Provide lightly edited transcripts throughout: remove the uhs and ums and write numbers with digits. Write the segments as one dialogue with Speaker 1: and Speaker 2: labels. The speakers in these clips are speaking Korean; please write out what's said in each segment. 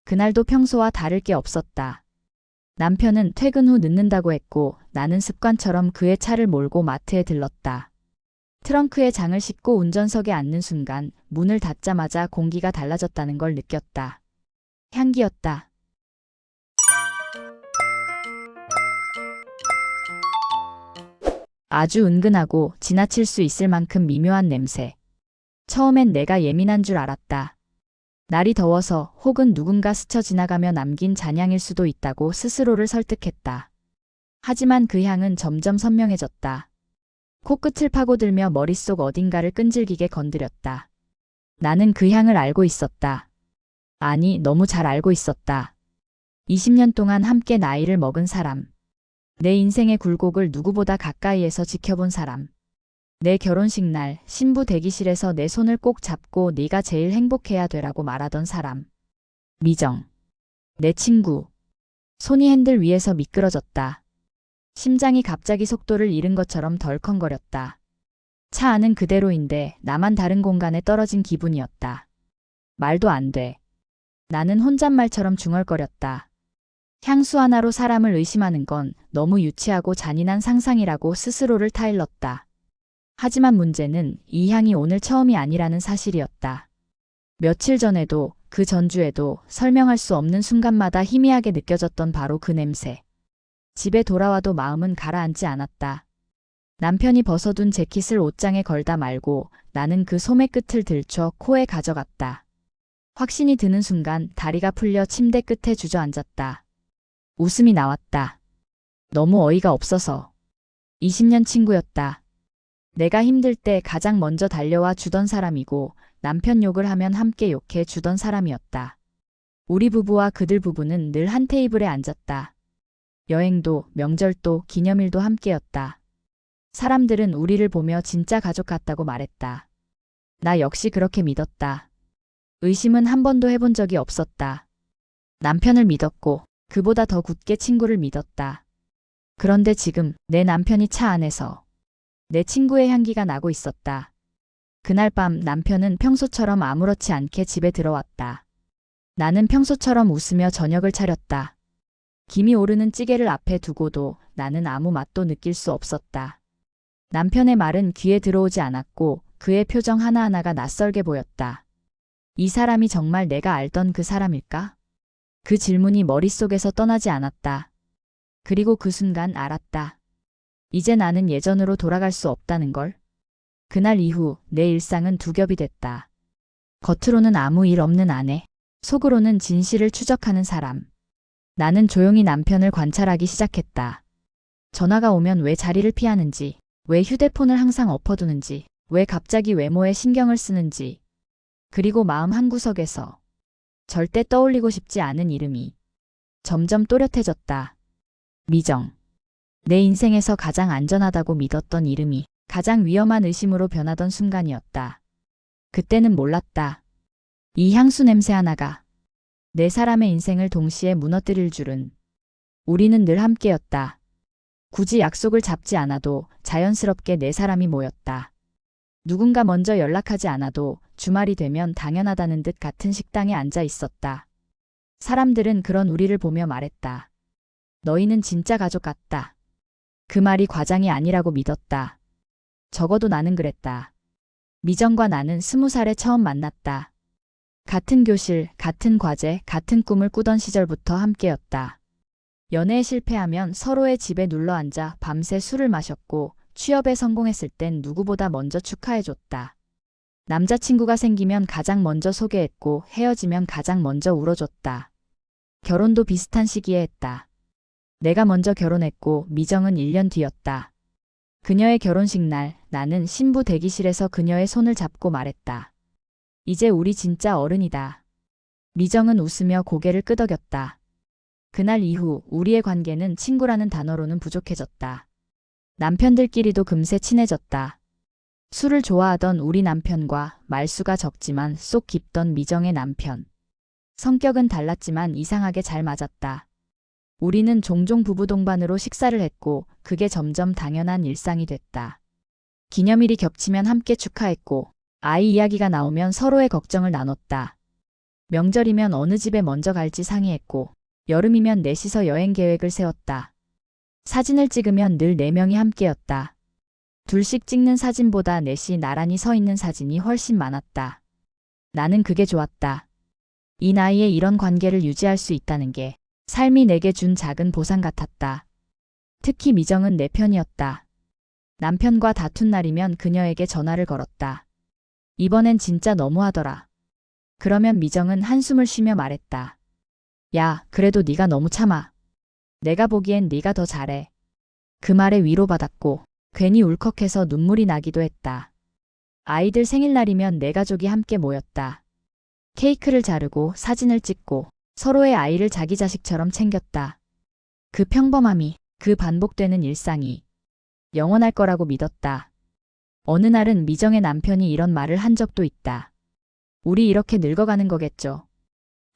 Speaker 1: 그날도 평소와 다를 게 없었다. 남편은 퇴근 후 늦는다고 했고 나는 습관처럼 그의 차를 몰고 마트에 들렀다. 트렁크에 장을 싣고 운전석에 앉는 순간 문을 닫자마자 공기가 달라졌다는 걸 느꼈다. 향기였다. 아주 은근하고 지나칠 수 있을 만큼 미묘한 냄새. 처음엔 내가 예민한 줄 알았다. 날이 더워서 혹은 누군가 스쳐 지나가며 남긴 잔향일 수도 있다고 스스로를 설득했다. 하지만 그 향은 점점 선명해졌다. 코끝을 파고들며 머릿속 어딘가를 끈질기게 건드렸다. 나는 그 향을 알고 있었다. 아니, 너무 잘 알고 있었다. 20년 동안 함께 나이를 먹은 사람. 내 인생의 굴곡을 누구보다 가까이에서 지켜본 사람. 내 결혼식 날 신부 대기실에서 내 손을 꼭 잡고 네가 제일 행복해야 되라고 말하던 사람. 미정. 내 친구. 손이 핸들 위에서 미끄러졌다. 심장이 갑자기 속도를 잃은 것처럼 덜컹거렸다. 차 안은 그대로인데 나만 다른 공간에 떨어진 기분이었다. 말도 안 돼. 나는 혼잣말처럼 중얼거렸다. 향수 하나로 사람을 의심하는 건 너무 유치하고 잔인한 상상이라고 스스로를 타일렀다. 하지만 문제는 이 향이 오늘 처음이 아니라는 사실이었다. 며칠 전에도 그 전주에도 설명할 수 없는 순간마다 희미하게 느껴졌던 바로 그 냄새. 집에 돌아와도 마음은 가라앉지 않았다. 남편이 벗어둔 재킷을 옷장에 걸다 말고 나는 그 소매 끝을 들춰 코에 가져갔다. 확신이 드는 순간 다리가 풀려 침대 끝에 주저앉았다. 웃음이 나왔다. 너무 어이가 없어서. 20년 친구였다. 내가 힘들 때 가장 먼저 달려와 주던 사람이고 남편 욕을 하면 함께 욕해 주던 사람이었다. 우리 부부와 그들 부부는 늘 한 테이블에 앉았다. 여행도 명절도 기념일도 함께였다. 사람들은 우리를 보며 진짜 가족 같다고 말했다. 나 역시 그렇게 믿었다. 의심은 한 번도 해본 적이 없었다. 남편을 믿었고 그보다 더 굳게 친구를 믿었다. 그런데 지금 내 남편이 차 안에서 내 친구의 향기가 나고 있었다. 그날 밤 남편은 평소처럼 아무렇지 않게 집에 들어왔다. 나는 평소처럼 웃으며 저녁을 차렸다. 김이 오르는 찌개를 앞에 두고도 나는 아무 맛도 느낄 수 없었다. 남편의 말은 귀에 들어오지 않았고 그의 표정 하나하나가 낯설게 보였다. 이 사람이 정말 내가 알던 그 사람일까? 그 질문이 머릿속에서 떠나지 않았다. 그리고 그 순간 알았다. 이제 나는 예전으로 돌아갈 수 없다는 걸. 그날 이후 내 일상은 두 겹이 됐다. 겉으로는 아무 일 없는 아내, 속으로는 진실을 추적하는 사람. 나는 조용히 남편을 관찰하기 시작했다. 전화가 오면 왜 자리를 피하는지, 왜 휴대폰을 항상 엎어두는지, 왜 갑자기 외모에 신경을 쓰는지. 그리고 마음 한구석에서 절대 떠올리고 싶지 않은 이름이 점점 또렷해졌다. 미정. 내 인생에서 가장 안전하다고 믿었던 이름이 가장 위험한 의심으로 변하던 순간이었다. 그때는 몰랐다. 이 향수 냄새 하나가 네 사람의 인생을 동시에 무너뜨릴 줄은. 우리는 늘 함께였다. 굳이 약속을 잡지 않아도 자연스럽게 네 사람이 모였다. 누군가 먼저 연락하지 않아도 주말이 되면 당연하다는 듯 같은 식당에 앉아 있었다. 사람들은 그런 우리를 보며 말했다. 너희는 진짜 가족 같다. 그 말이 과장이 아니라고 믿었다. 적어도 나는 그랬다. 미정과 나는 20살에 처음 만났다. 같은 교실, 같은 과제, 같은 꿈을 꾸던 시절부터 함께였다. 연애에 실패하면 서로의 집에 눌러앉아 밤새 술을 마셨고 취업에 성공했을 땐 누구보다 먼저 축하해줬다. 남자친구가 생기면 가장 먼저 소개했고 헤어지면 가장 먼저 울어줬다. 결혼도 비슷한 시기에 했다. 내가 먼저 결혼했고 미정은 1년 뒤였다. 그녀의 결혼식 날 나는 신부 대기실에서 그녀의 손을 잡고 말했다. 이제 우리 진짜 어른이다. 미정은 웃으며 고개를 끄덕였다. 그날 이후 우리의 관계는 친구라는 단어로는 부족해졌다. 남편들끼리도 금세 친해졌다. 술을 좋아하던 우리 남편과 말수가 적지만 속 깊던 미정의 남편. 성격은 달랐지만 이상하게 잘 맞았다. 우리는 종종 부부 동반으로 식사를 했고 그게 점점 당연한 일상이 됐다. 기념일이 겹치면 함께 축하했고 아이 이야기가 나오면 서로의 걱정을 나눴다. 명절이면 어느 집에 먼저 갈지 상의했고 여름이면 넷이서 여행 계획을 세웠다. 사진을 찍으면 늘 4명이 함께였다. 둘씩 찍는 사진보다 넷이 나란히 서 있는 사진이 훨씬 많았다. 나는 그게 좋았다. 이 나이에 이런 관계를 유지할 수 있다는 게 삶이 내게 준 작은 보상 같았다. 특히 미정은 내 편이었다. 남편과 다툰 날이면 그녀에게 전화를 걸었다. 이번엔 진짜 너무하더라. 그러면 미정은 한숨을 쉬며 말했다. 야, 그래도 네가 너무 참아. 내가 보기엔 네가 더 잘해. 그 말에 위로받았고 괜히 울컥해서 눈물이 나기도 했다. 아이들 생일날이면 내 가족이 함께 모였다. 케이크를 자르고 사진을 찍고 서로의 아이를 자기 자식처럼 챙겼다. 그 평범함이, 그 반복되는 일상이 영원할 거라고 믿었다. 어느 날은 미정의 남편이 이런 말을 한 적도 있다. 우리 이렇게 늙어가는 거겠죠.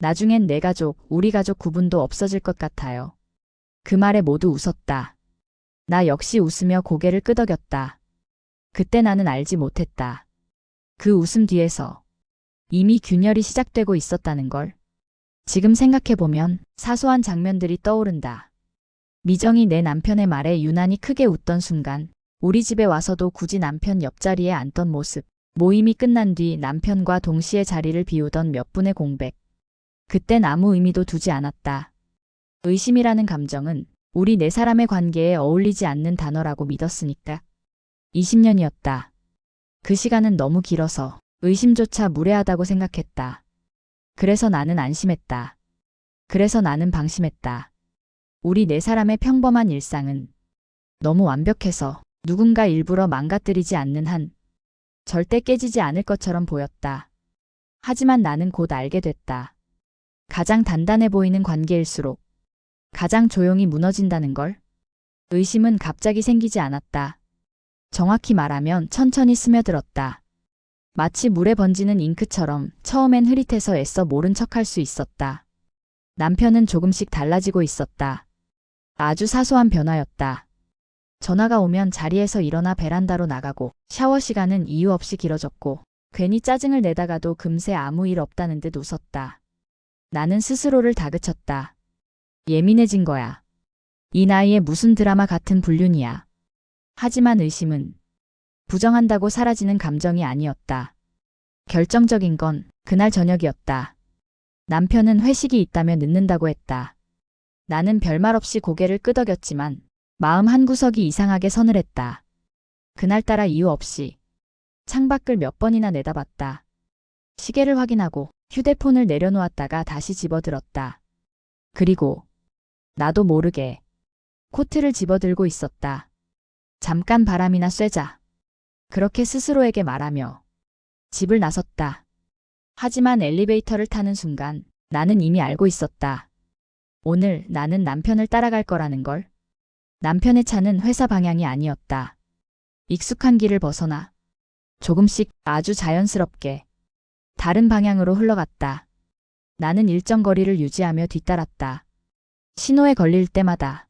Speaker 1: 나중엔 내 가족, 우리 가족 구분도 없어질 것 같아요. 그 말에 모두 웃었다. 나 역시 웃으며 고개를 끄덕였다. 그때 나는 알지 못했다. 그 웃음 뒤에서 이미 균열이 시작되고 있었다는 걸. 지금 생각해보면 사소한 장면들이 떠오른다. 미정이 내 남편의 말에 유난히 크게 웃던 순간, 우리 집에 와서도 굳이 남편 옆자리에 앉던 모습, 모임이 끝난 뒤 남편과 동시에 자리를 비우던 몇 분의 공백. 그땐 아무 의미도 두지 않았다. 의심이라는 감정은 우리 네 사람의 관계에 어울리지 않는 단어라고 믿었으니까. 20년이었다. 그 시간은 너무 길어서 의심조차 무례하다고 생각했다. 그래서 나는 안심했다. 그래서 나는 방심했다. 우리 네 사람의 평범한 일상은 너무 완벽해서 누군가 일부러 망가뜨리지 않는 한 절대 깨지지 않을 것처럼 보였다. 하지만 나는 곧 알게 됐다. 가장 단단해 보이는 관계일수록 가장 조용히 무너진다는 걸. 의심은 갑자기 생기지 않았다. 정확히 말하면 천천히 스며들었다. 마치 물에 번지는 잉크처럼 처음엔 흐릿해서 애써 모른 척할 수 있었다. 남편은 조금씩 달라지고 있었다. 아주 사소한 변화였다. 전화가 오면 자리에서 일어나 베란다로 나가고 샤워 시간은 이유 없이 길어졌고 괜히 짜증을 내다가도 금세 아무 일 없다는 듯 웃었다. 나는 스스로를 다그쳤다. 예민해진 거야. 이 나이에 무슨 드라마 같은 불륜이야. 하지만 의심은 부정한다고 사라지는 감정이 아니었다. 결정적인 건 그날 저녁이었다. 남편은 회식이 있다며 늦는다고 했다. 나는 별말 없이 고개를 끄덕였지만 마음 한구석이 이상하게 서늘했다. 그날따라 이유 없이 창밖을 몇 번이나 내다봤다. 시계를 확인하고 휴대폰을 내려놓았다가 다시 집어들었다. 그리고 나도 모르게 코트를 집어들고 있었다. 잠깐 바람이나 쐬자. 그렇게 스스로에게 말하며 집을 나섰다. 하지만 엘리베이터를 타는 순간 나는 이미 알고 있었다. 오늘 나는 남편을 따라갈 거라는 걸. 남편의 차는 회사 방향이 아니었다. 익숙한 길을 벗어나 조금씩 아주 자연스럽게 다른 방향으로 흘러갔다. 나는 일정 거리를 유지하며 뒤따랐다. 신호에 걸릴 때마다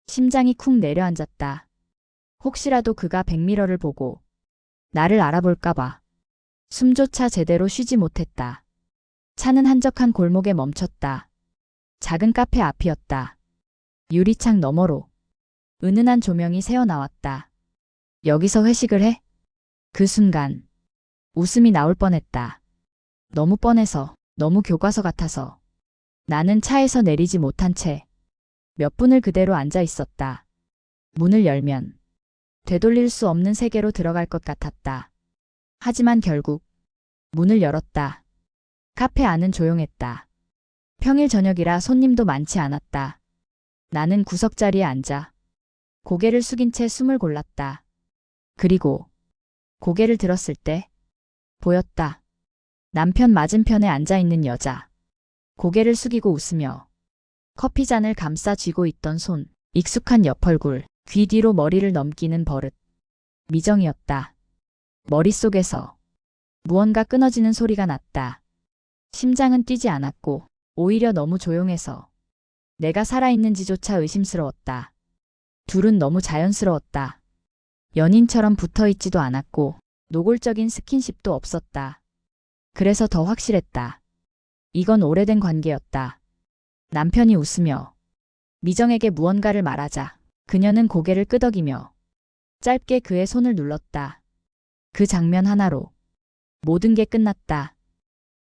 Speaker 1: 심장이 쿵 내려앉았다. 혹시라도 그가 백미러를 보고 나를 알아볼까봐. 숨조차 제대로 쉬지 못했다. 차는 한적한 골목에 멈췄다. 작은 카페 앞이었다. 유리창 너머로 은은한 조명이 새어나왔다. 여기서 회식을 해? 그 순간 웃음이 나올 뻔했다. 너무 뻔해서, 너무 교과서 같아서. 나는 차에서 내리지 못한 채 몇 분을 그대로 앉아 있었다. 문을 열면 되돌릴 수 없는 세계로 들어갈 것 같았다. 하지만 결국 문을 열었다. 카페 안은 조용했다. 평일 저녁이라 손님도 많지 않았다. 나는 구석자리에 앉아 고개를 숙인 채 숨을 골랐다. 그리고 고개를 들었을 때 보였다. 남편 맞은편에 앉아있는 여자. 고개를 숙이고 웃으며 커피잔을 감싸 쥐고 있던 손, 익숙한 옆얼굴, 귀 뒤로 머리를 넘기는 버릇. 미정이었다. 머릿속에서 무언가 끊어지는 소리가 났다. 심장은 뛰지 않았고 오히려 너무 조용해서 내가 살아있는지조차 의심스러웠다. 둘은 너무 자연스러웠다. 연인처럼 붙어있지도 않았고 노골적인 스킨십도 없었다. 그래서 더 확실했다. 이건 오래된 관계였다. 남편이 웃으며 미정에게 무언가를 말하자 그녀는 고개를 끄덕이며 짧게 그의 손을 눌렀다. 그 장면 하나로 모든 게 끝났다.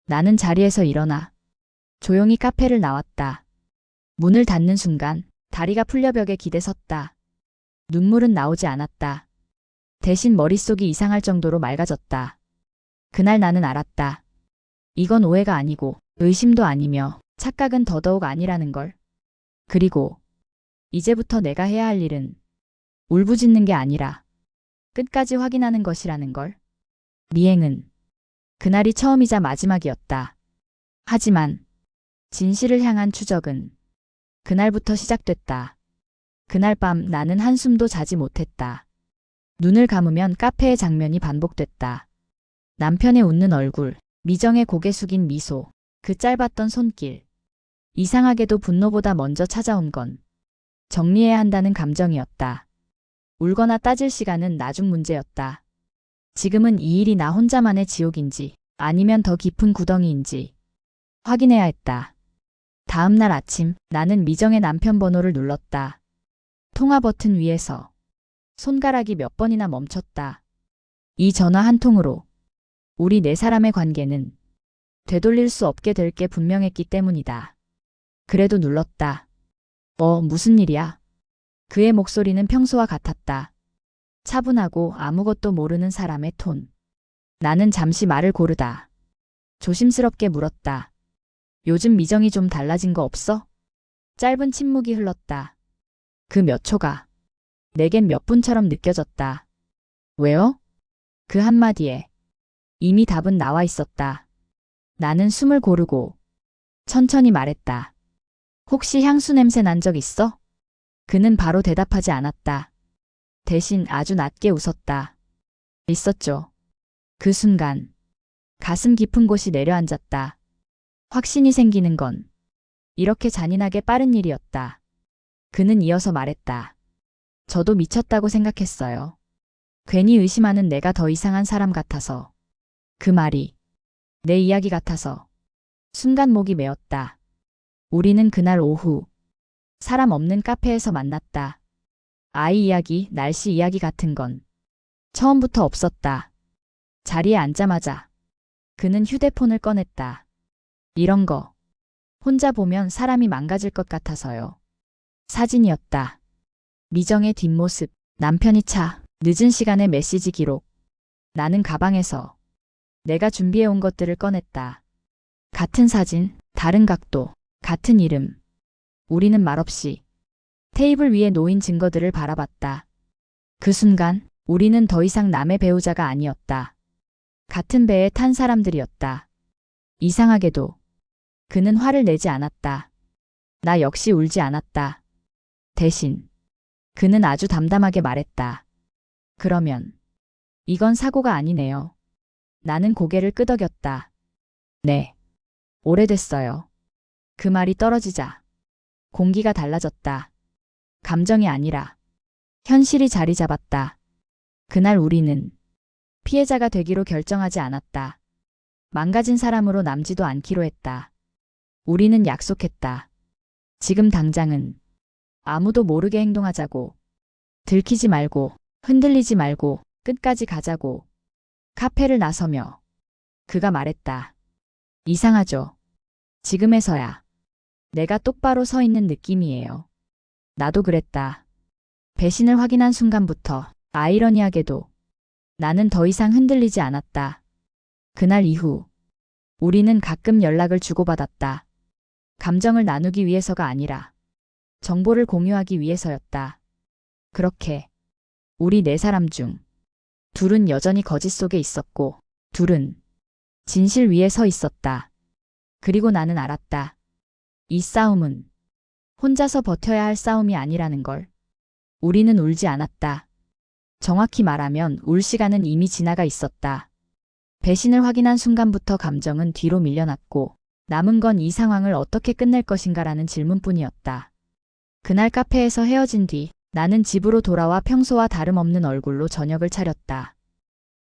Speaker 1: 나는 자리에서 일어나 조용히 카페를 나왔다. 문을 닫는 순간 다리가 풀려 벽에 기대 섰다. 눈물은 나오지 않았다. 대신 머릿속이 이상할 정도로 맑아졌다. 그날 나는 알았다. 이건 오해가 아니고 의심도 아니며 착각은 더더욱 아니라는 걸. 그리고 이제부터 내가 해야 할 일은 울부짖는 게 아니라 끝까지 확인하는 것이라는 걸. 미행은 그날이 처음이자 마지막이었다. 하지만 진실을 향한 추적은 그날부터 시작됐다. 그날 밤 나는 한숨도 자지 못했다. 눈을 감으면 카페의 장면이 반복됐다. 남편의 웃는 얼굴, 미정의 고개 숙인 미소, 그 짧았던 손길. 이상하게도 분노보다 먼저 찾아온 건 정리해야 한다는 감정이었다. 울거나 따질 시간은 나중 문제였다. 지금은 이 일이 나 혼자만의 지옥인지 아니면 더 깊은 구덩이인지 확인해야 했다. 다음 날 아침 나는 미정의 남편 번호를 눌렀다. 통화 버튼 위에서 손가락이 몇 번이나 멈췄다. 이 전화 한 통으로 우리 네 사람의 관계는 되돌릴 수 없게 될 게 분명했기 때문이다. 그래도 눌렀다. 무슨 일이야? 그의 목소리는 평소와 같았다. 차분하고 아무것도 모르는 사람의 톤. 나는 잠시 말을 고르다 조심스럽게 물었다. 요즘 미정이 좀 달라진 거 없어? 짧은 침묵이 흘렀다. 그 몇 초가 내겐 몇 분처럼 느껴졌다. 왜요? 그 한마디에 이미 답은 나와 있었다. 나는 숨을 고르고 천천히 말했다. 혹시 향수 냄새 난 적 있어? 그는 바로 대답하지 않았다. 대신 아주 낮게 웃었다. 있었죠. 그 순간 가슴 깊은 곳이 내려앉았다. 확신이 생기는 건 이렇게 잔인하게 빠른 일이었다. 그는 이어서 말했다. 저도 미쳤다고 생각했어요. 괜히 의심하는 내가 더 이상한 사람 같아서. 그 말이 내 이야기 같아서. 순간 목이 메었다. 우리는 그날 오후 사람 없는 카페에서 만났다. 아이 이야기, 날씨 이야기 같은 건 처음부터 없었다. 자리에 앉자마자 그는 휴대폰을 꺼냈다. 이런 거 혼자 보면 사람이 망가질 것 같아서요. 사진이었다. 미정의 뒷모습, 남편이 차, 늦은 시간에 메시지 기록. 나는 가방에서 내가 준비해온 것들을 꺼냈다. 같은 사진, 다른 각도, 같은 이름. 우리는 말없이 테이블 위에 놓인 증거들을 바라봤다. 그 순간 우리는 더 이상 남의 배우자가 아니었다. 같은 배에 탄 사람들이었다. 이상하게도 그는 화를 내지 않았다. 나 역시 울지 않았다. 대신 그는 아주 담담하게 말했다. 그러면 이건 사고가 아니네요. 나는 고개를 끄덕였다. 네. 오래됐어요. 그 말이 떨어지자 공기가 달라졌다. 감정이 아니라 현실이 자리 잡았다. 그날 우리는 피해자가 되기로 결정하지 않았다. 망가진 사람으로 남지도 않기로 했다. 우리는 약속했다. 지금 당장은 아무도 모르게 행동하자고. 들키지 말고, 흔들리지 말고, 끝까지 가자고. 카페를 나서며 그가 말했다. 이상하죠? 지금에서야 내가 똑바로 서 있는 느낌이에요. 나도 그랬다. 배신을 확인한 순간부터 아이러니하게도 나는 더 이상 흔들리지 않았다. 그날 이후 우리는 가끔 연락을 주고받았다. 감정을 나누기 위해서가 아니라 정보를 공유하기 위해서였다. 그렇게 우리 네 사람 중 둘은 여전히 거짓 속에 있었고 둘은 진실 위에 서 있었다. 그리고 나는 알았다. 이 싸움은 혼자서 버텨야 할 싸움이 아니라는 걸. 우리는 울지 않았다. 정확히 말하면 울 시간은 이미 지나가 있었다. 배신을 확인한 순간부터 감정은 뒤로 밀려났고 남은 건 이 상황을 어떻게 끝낼 것인가라는 질문뿐이었다. 그날 카페에서 헤어진 뒤 나는 집으로 돌아와 평소와 다름없는 얼굴로 저녁을 차렸다.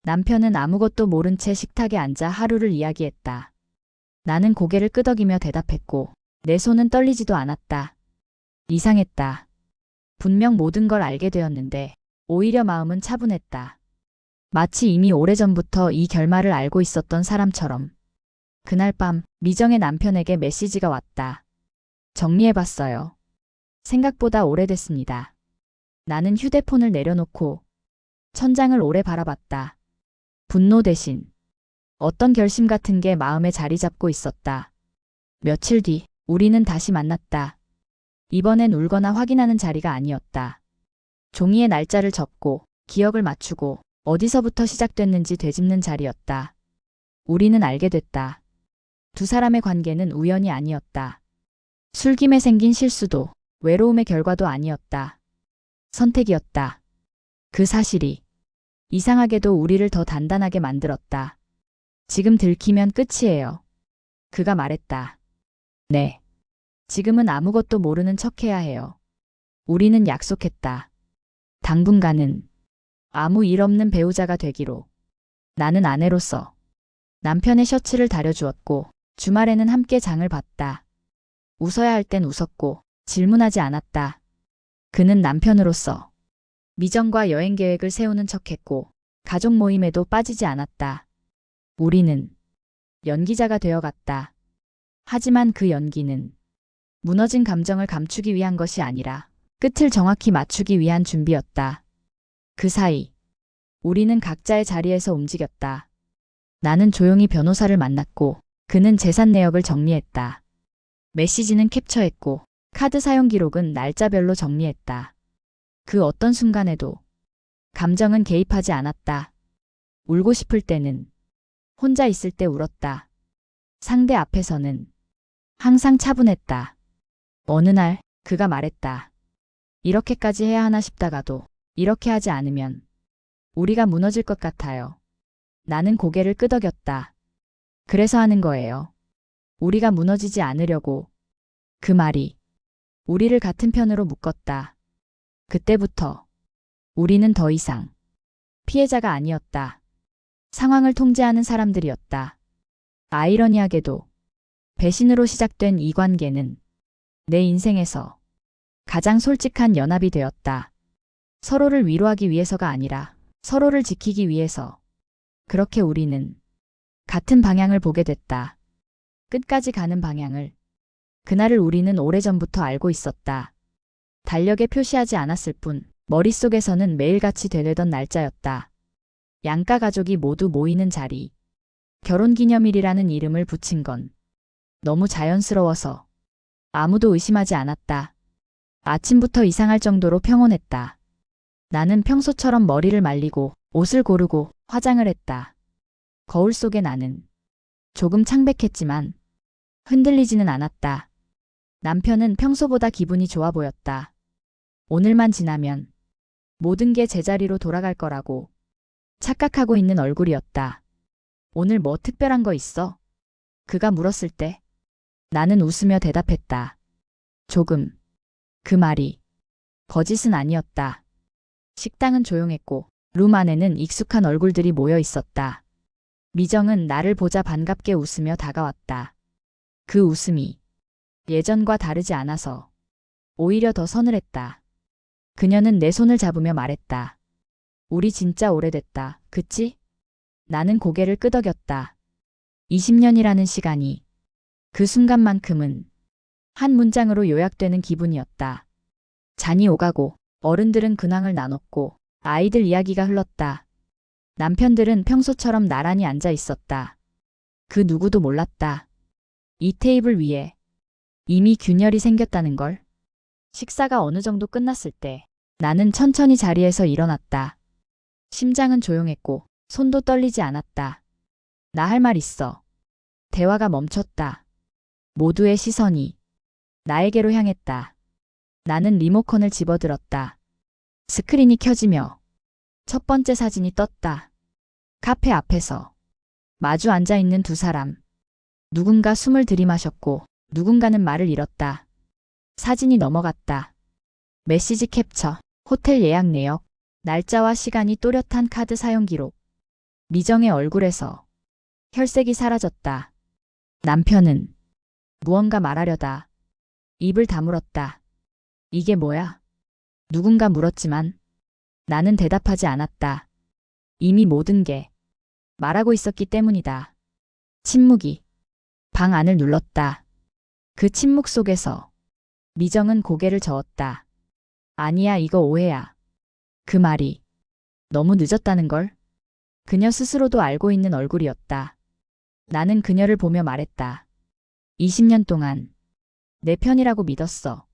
Speaker 1: 남편은 아무것도 모른 채 식탁에 앉아 하루를 이야기했다. 나는 고개를 끄덕이며 대답했고 내 손은 떨리지도 않았다. 이상했다. 분명 모든 걸 알게 되었는데 오히려 마음은 차분했다. 마치 이미 오래전부터 이 결말을 알고 있었던 사람처럼. 그날 밤 미정의 남편에게 메시지가 왔다. 정리해봤어요. 생각보다 오래됐습니다. 나는 휴대폰을 내려놓고 천장을 오래 바라봤다. 분노 대신 어떤 결심 같은 게 마음에 자리 잡고 있었다. 며칠 뒤 우리는 다시 만났다. 이번엔 울거나 확인하는 자리가 아니었다. 종이에 날짜를 적고 기억을 맞추고 어디서부터 시작됐는지 되짚는 자리였다. 우리는 알게 됐다. 두 사람의 관계는 우연이 아니었다. 술김에 생긴 실수도 외로움의 결과도 아니었다. 선택이었다. 그 사실이 이상하게도 우리를 더 단단하게 만들었다. 지금 들키면 끝이에요. 그가 말했다. 네. 지금은 아무것도 모르는 척해야 해요. 우리는 약속했다. 당분간은 아무 일 없는 배우자가 되기로. 나는 아내로서 남편의 셔츠를 다려주었고 주말에는 함께 장을 봤다. 웃어야 할 땐 웃었고 질문하지 않았다. 그는 남편으로서 미정과 여행 계획을 세우는 척했고 가족 모임에도 빠지지 않았다. 우리는 연기자가 되어갔다. 하지만 그 연기는 무너진 감정을 감추기 위한 것이 아니라 끝을 정확히 맞추기 위한 준비였다. 그 사이 우리는 각자의 자리에서 움직였다. 나는 조용히 변호사를 만났고 그는 재산 내역을 정리했다. 메시지는 캡처했고 카드 사용 기록은 날짜별로 정리했다. 그 어떤 순간에도 감정은 개입하지 않았다. 울고 싶을 때는 혼자 있을 때 울었다. 상대 앞에서는 항상 차분했다. 어느 날 그가 말했다. 이렇게까지 해야 하나 싶다가도 이렇게 하지 않으면 우리가 무너질 것 같아요. 나는 고개를 끄덕였다. 그래서 하는 거예요. 우리가 무너지지 않으려고. 그 말이 우리를 같은 편으로 묶었다. 그때부터 우리는 더 이상 피해자가 아니었다. 상황을 통제하는 사람들이었다. 아이러니하게도 배신으로 시작된 이 관계는 내 인생에서 가장 솔직한 연합이 되었다. 서로를 위로하기 위해서가 아니라 서로를 지키기 위해서. 그렇게 우리는 같은 방향을 보게 됐다. 끝까지 가는 방향을. 그날을 우리는 오래전부터 알고 있었다. 달력에 표시하지 않았을 뿐 머릿속에서는 매일같이 되뇌던 날짜였다. 양가 가족이 모두 모이는 자리. 결혼기념일이라는 이름을 붙인 건 너무 자연스러워서 아무도 의심하지 않았다. 아침부터 이상할 정도로 평온했다. 나는 평소처럼 머리를 말리고 옷을 고르고 화장을 했다. 거울 속의 나는 조금 창백했지만 흔들리지는 않았다. 남편은 평소보다 기분이 좋아 보였다. 오늘만 지나면 모든 게 제자리로 돌아갈 거라고 착각하고 있는 얼굴이었다. 오늘 뭐 특별한 거 있어? 그가 물었을 때 나는 웃으며 대답했다. 조금. 그 말이 거짓은 아니었다. 식당은 조용했고 룸 안에는 익숙한 얼굴들이 모여 있었다. 미정은 나를 보자 반갑게 웃으며 다가왔다. 그 웃음이 예전과 다르지 않아서 오히려 더 서늘했다. 그녀는 내 손을 잡으며 말했다. 우리 진짜 오래됐다. 그치? 나는 고개를 끄덕였다. 20년이라는 시간이 그 순간만큼은 한 문장으로 요약되는 기분이었다. 잔이 오가고 어른들은 근황을 나눴고 아이들 이야기가 흘렀다. 남편들은 평소처럼 나란히 앉아 있었다. 그 누구도 몰랐다. 이 테이블 위에 이미 균열이 생겼다는 걸. 식사가 어느 정도 끝났을 때 나는 천천히 자리에서 일어났다. 심장은 조용했고 손도 떨리지 않았다. 나 할 말 있어. 대화가 멈췄다. 모두의 시선이 나에게로 향했다. 나는 리모컨을 집어들었다. 스크린이 켜지며 첫 번째 사진이 떴다. 카페 앞에서 마주 앉아 있는 두 사람. 누군가 숨을 들이마셨고 누군가는 말을 잃었다. 사진이 넘어갔다. 메시지 캡처, 호텔 예약 내역, 날짜와 시간이 또렷한 카드 사용 기록. 미정의 얼굴에서 혈색이 사라졌다. 남편은 무언가 말하려다 입을 다물었다. 이게 뭐야? 누군가 물었지만 나는 대답하지 않았다. 이미 모든 게 말하고 있었기 때문이다. 침묵이 방 안을 눌렀다. 그 침묵 속에서 미정은 고개를 저었다. 아니야, 이거 오해야. 그 말이 너무 늦었다는 걸 그녀 스스로도 알고 있는 얼굴이었다. 나는 그녀를 보며 말했다. 20년 동안 내 편이라고 믿었어.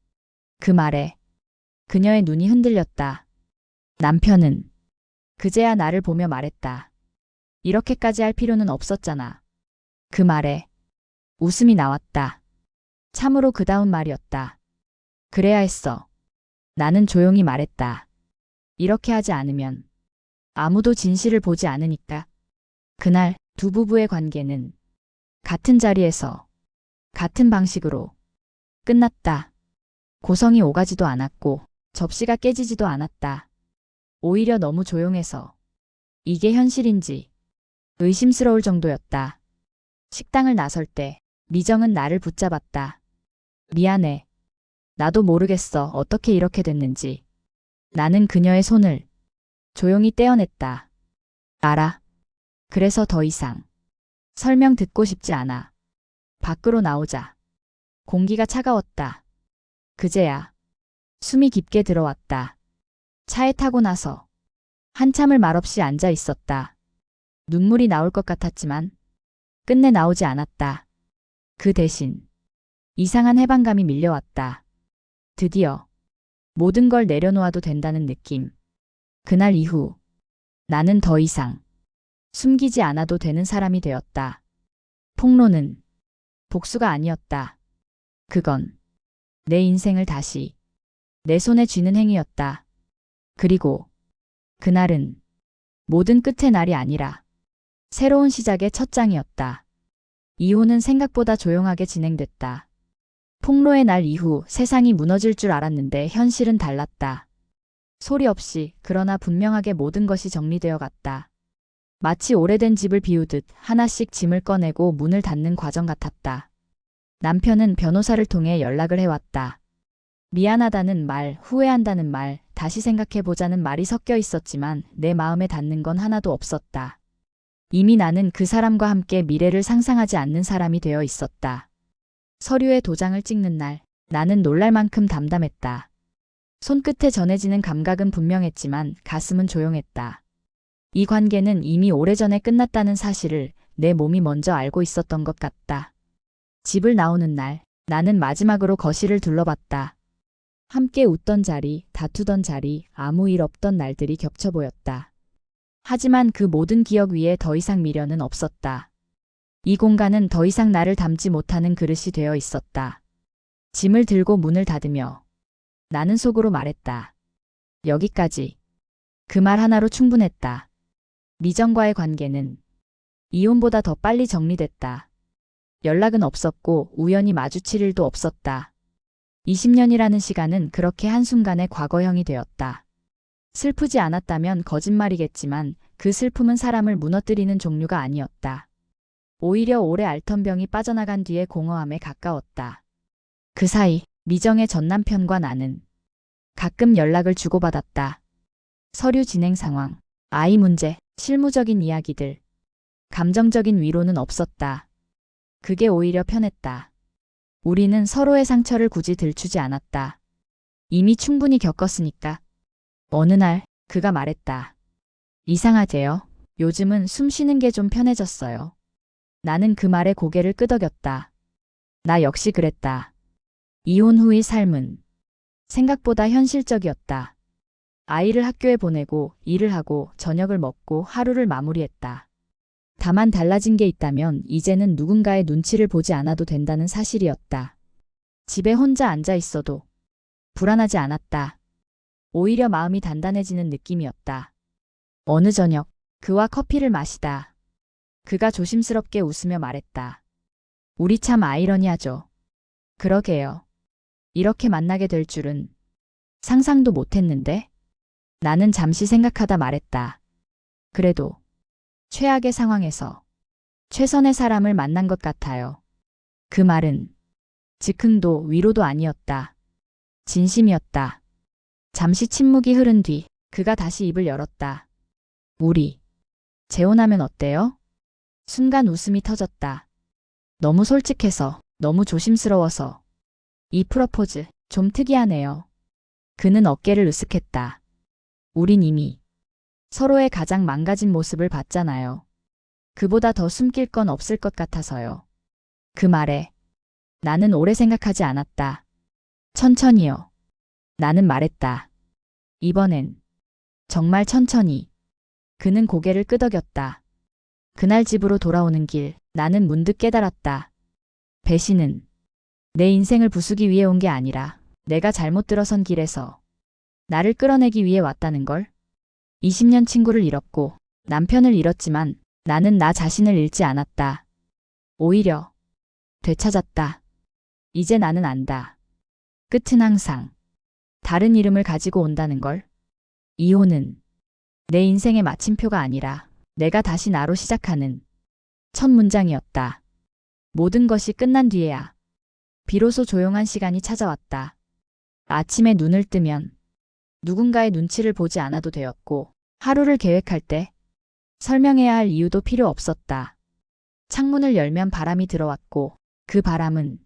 Speaker 1: 그 말에 그녀의 눈이 흔들렸다. 남편은 그제야 나를 보며 말했다. 이렇게까지 할 필요는 없었잖아. 그 말에 웃음이 나왔다. 참으로 그 다음 말이었다. 그래야 했어. 나는 조용히 말했다. 이렇게 하지 않으면 아무도 진실을 보지 않으니까. 그날 두 부부의 관계는 같은 자리에서 같은 방식으로 끝났다. 고성이 오가지도 않았고 접시가 깨지지도 않았다. 오히려 너무 조용해서 이게 현실인지 의심스러울 정도였다. 식당을 나설 때 미정은 나를 붙잡았다. 미안해. 나도 모르겠어. 어떻게 이렇게 됐는지. 나는 그녀의 손을 조용히 떼어냈다. 알아. 그래서 더 이상 설명 듣고 싶지 않아. 밖으로 나오자. 공기가 차가웠다. 그제야 숨이 깊게 들어왔다. 차에 타고 나서 한참을 말없이 앉아 있었다. 눈물이 나올 것 같았지만 끝내 나오지 않았다. 그 대신 이상한 해방감이 밀려왔다. 드디어 모든 걸 내려놓아도 된다는 느낌. 그날 이후 나는 더 이상 숨기지 않아도 되는 사람이 되었다. 폭로는 복수가 아니었다. 그건 내 인생을 다시 내 손에 쥐는 행위였다. 그리고 그날은 모든 끝의 날이 아니라 새로운 시작의 첫 장이었다. 이혼은 생각보다 조용하게 진행됐다. 폭로의 날 이후 세상이 무너질 줄 알았는데 현실은 달랐다. 소리 없이 그러나 분명하게 모든 것이 정리되어 갔다. 마치 오래된 집을 비우듯 하나씩 짐을 꺼내고 문을 닫는 과정 같았다. 남편은 변호사를 통해 연락을 해왔다. 미안하다는 말, 후회한다는 말, 다시 생각해보자는 말이 섞여 있었지만 내 마음에 닿는 건 하나도 없었다. 이미 나는 그 사람과 함께 미래를 상상하지 않는 사람이 되어 있었다. 서류에 도장을 찍는 날, 나는 놀랄 만큼 담담했다. 손끝에 전해지는 감각은 분명했지만 가슴은 조용했다. 이 관계는 이미 오래전에 끝났다는 사실을 내 몸이 먼저 알고 있었던 것 같다. 집을 나오는 날, 나는 마지막으로 거실을 둘러봤다. 함께 웃던 자리, 다투던 자리, 아무 일 없던 날들이 겹쳐 보였다. 하지만 그 모든 기억 위에 더 이상 미련은 없었다. 이 공간은 더 이상 나를 담지 못하는 그릇이 되어 있었다. 짐을 들고 문을 닫으며 나는 속으로 말했다. 여기까지. 그 말 하나로 충분했다. 미정과의 관계는 이혼보다 더 빨리 정리됐다. 연락은 없었고 우연히 마주칠 일도 없었다. 20년이라는 시간은 그렇게 한순간에 과거형이 되었다. 슬프지 않았다면 거짓말이겠지만 그 슬픔은 사람을 무너뜨리는 종류가 아니었다. 오히려 오래 앓던 병이 빠져나간 뒤에 공허함에 가까웠다. 그 사이 미정의 전 남편과 나는 가끔 연락을 주고받았다. 서류 진행 상황, 아이 문제, 실무적인 이야기들, 감정적인 위로는 없었다. 그게 오히려 편했다. 우리는 서로의 상처를 굳이 들추지 않았다. 이미 충분히 겪었으니까. 어느 날 그가 말했다. 이상하대요. 요즘은 숨 쉬는 게 좀 편해졌어요. 나는 그 말에 고개를 끄덕였다. 나 역시 그랬다. 이혼 후의 삶은 생각보다 현실적이었다. 아이를 학교에 보내고 일을 하고 저녁을 먹고 하루를 마무리했다. 다만 달라진 게 있다면 이제는 누군가의 눈치를 보지 않아도 된다는 사실이었다. 집에 혼자 앉아 있어도 불안하지 않았다. 오히려 마음이 단단해지는 느낌이었다. 어느 저녁 그와 커피를 마시다. 그가 조심스럽게 웃으며 말했다. 우리 참 아이러니하죠. 그러게요. 이렇게 만나게 될 줄은 상상도 못했는데? 나는 잠시 생각하다 말했다. 그래도 최악의 상황에서 최선의 사람을 만난 것 같아요. 그 말은 즉흥도 위로도 아니었다. 진심이었다. 잠시 침묵이 흐른 뒤 그가 다시 입을 열었다. 우리 재혼하면 어때요? 순간 웃음이 터졌다. 너무 솔직해서, 너무 조심스러워서. 이 프러포즈 좀 특이하네요. 그는 어깨를 으쓱했다. 우린 이미 서로의 가장 망가진 모습을 봤잖아요. 그보다 더 숨길 건 없을 것 같아서요. 그 말에 나는 오래 생각하지 않았다. 천천히요. 나는 말했다. 이번엔 정말 천천히. 그는 고개를 끄덕였다. 그날 집으로 돌아오는 길, 나는 문득 깨달았다. 배신은 내 인생을 부수기 위해 온 게 아니라 내가 잘못 들어선 길에서 나를 끌어내기 위해 왔다는 걸. 20년 친구를 잃었고 남편을 잃었지만 나는 나 자신을 잃지 않았다. 오히려 되찾았다. 이제 나는 안다. 끝은 항상 다른 이름을 가지고 온다는 걸. 이혼은 내 인생의 마침표가 아니라 내가 다시 나로 시작하는 첫 문장이었다. 모든 것이 끝난 뒤에야 비로소 조용한 시간이 찾아왔다. 아침에 눈을 뜨면 누군가의 눈치를 보지 않아도 되었고 하루를 계획할 때 설명해야 할 이유도 필요 없었다. 창문을 열면 바람이 들어왔고 그 바람은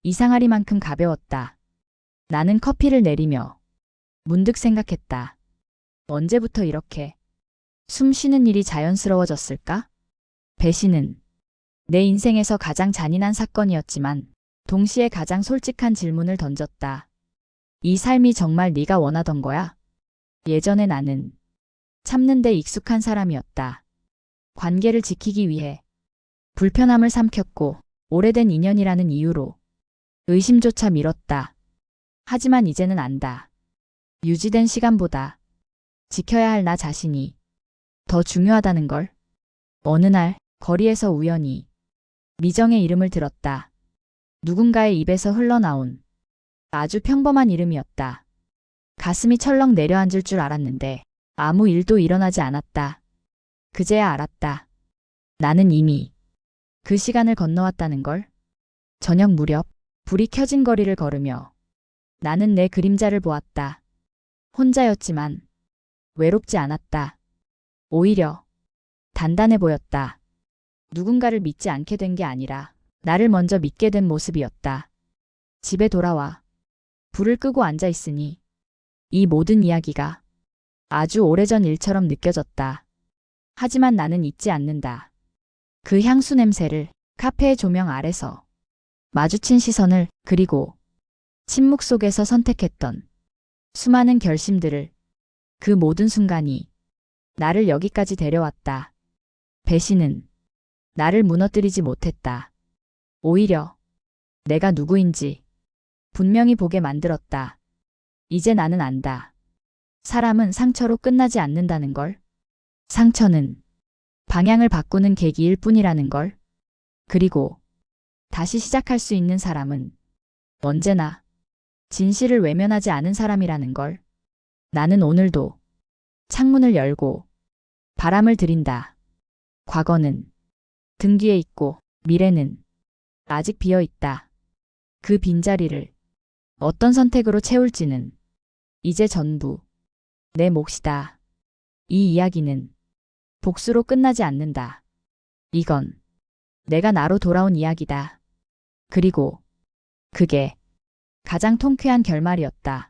Speaker 1: 이상하리만큼 가벼웠다. 나는 커피를 내리며 문득 생각했다. 언제부터 이렇게 숨 쉬는 일이 자연스러워졌을까? 배신은 내 인생에서 가장 잔인한 사건이었지만 동시에 가장 솔직한 질문을 던졌다. 이 삶이 정말 네가 원하던 거야? 예전에 나는 참는 데 익숙한 사람이었다. 관계를 지키기 위해 불편함을 삼켰고 오래된 인연이라는 이유로 의심조차 미뤘다. 하지만 이제는 안다. 유지된 시간보다 지켜야 할 나 자신이 더 중요하다는 걸. 어느 날 거리에서 우연히 미정의 이름을 들었다. 누군가의 입에서 흘러나온 아주 평범한 이름이었다. 가슴이 철렁 내려앉을 줄 알았는데 아무 일도 일어나지 않았다. 그제야 알았다. 나는 이미 그 시간을 건너왔다는 걸. 저녁 무렵 불이 켜진 거리를 걸으며 나는 내 그림자를 보았다. 혼자였지만 외롭지 않았다. 오히려 단단해 보였다. 누군가를 믿지 않게 된 게 아니라 나를 먼저 믿게 된 모습이었다. 집에 돌아와 불을 끄고 앉아 있으니 이 모든 이야기가 아주 오래전 일처럼 느껴졌다. 하지만 나는 잊지 않는다. 그 향수 냄새를, 카페의 조명 아래서 마주친 시선을, 그리고 침묵 속에서 선택했던 수많은 결심들을. 그 모든 순간이 나를 여기까지 데려왔다. 배신은 나를 무너뜨리지 못했다. 오히려 내가 누구인지 분명히 보게 만들었다. 이제 나는 안다. 사람은 상처로 끝나지 않는다는 걸. 상처는 방향을 바꾸는 계기일 뿐이라는 걸. 그리고 다시 시작할 수 있는 사람은 언제나 진실을 외면하지 않은 사람이라는 걸. 나는 오늘도 창문을 열고 바람을 들인다. 과거는 등 뒤에 있고 미래는 아직 비어 있다. 그 빈자리를 어떤 선택으로 채울지는 이제 전부 내 몫이다. 이 이야기는 복수로 끝나지 않는다. 이건 내가 나로 돌아온 이야기다. 그리고 그게 가장 통쾌한 결말이었다.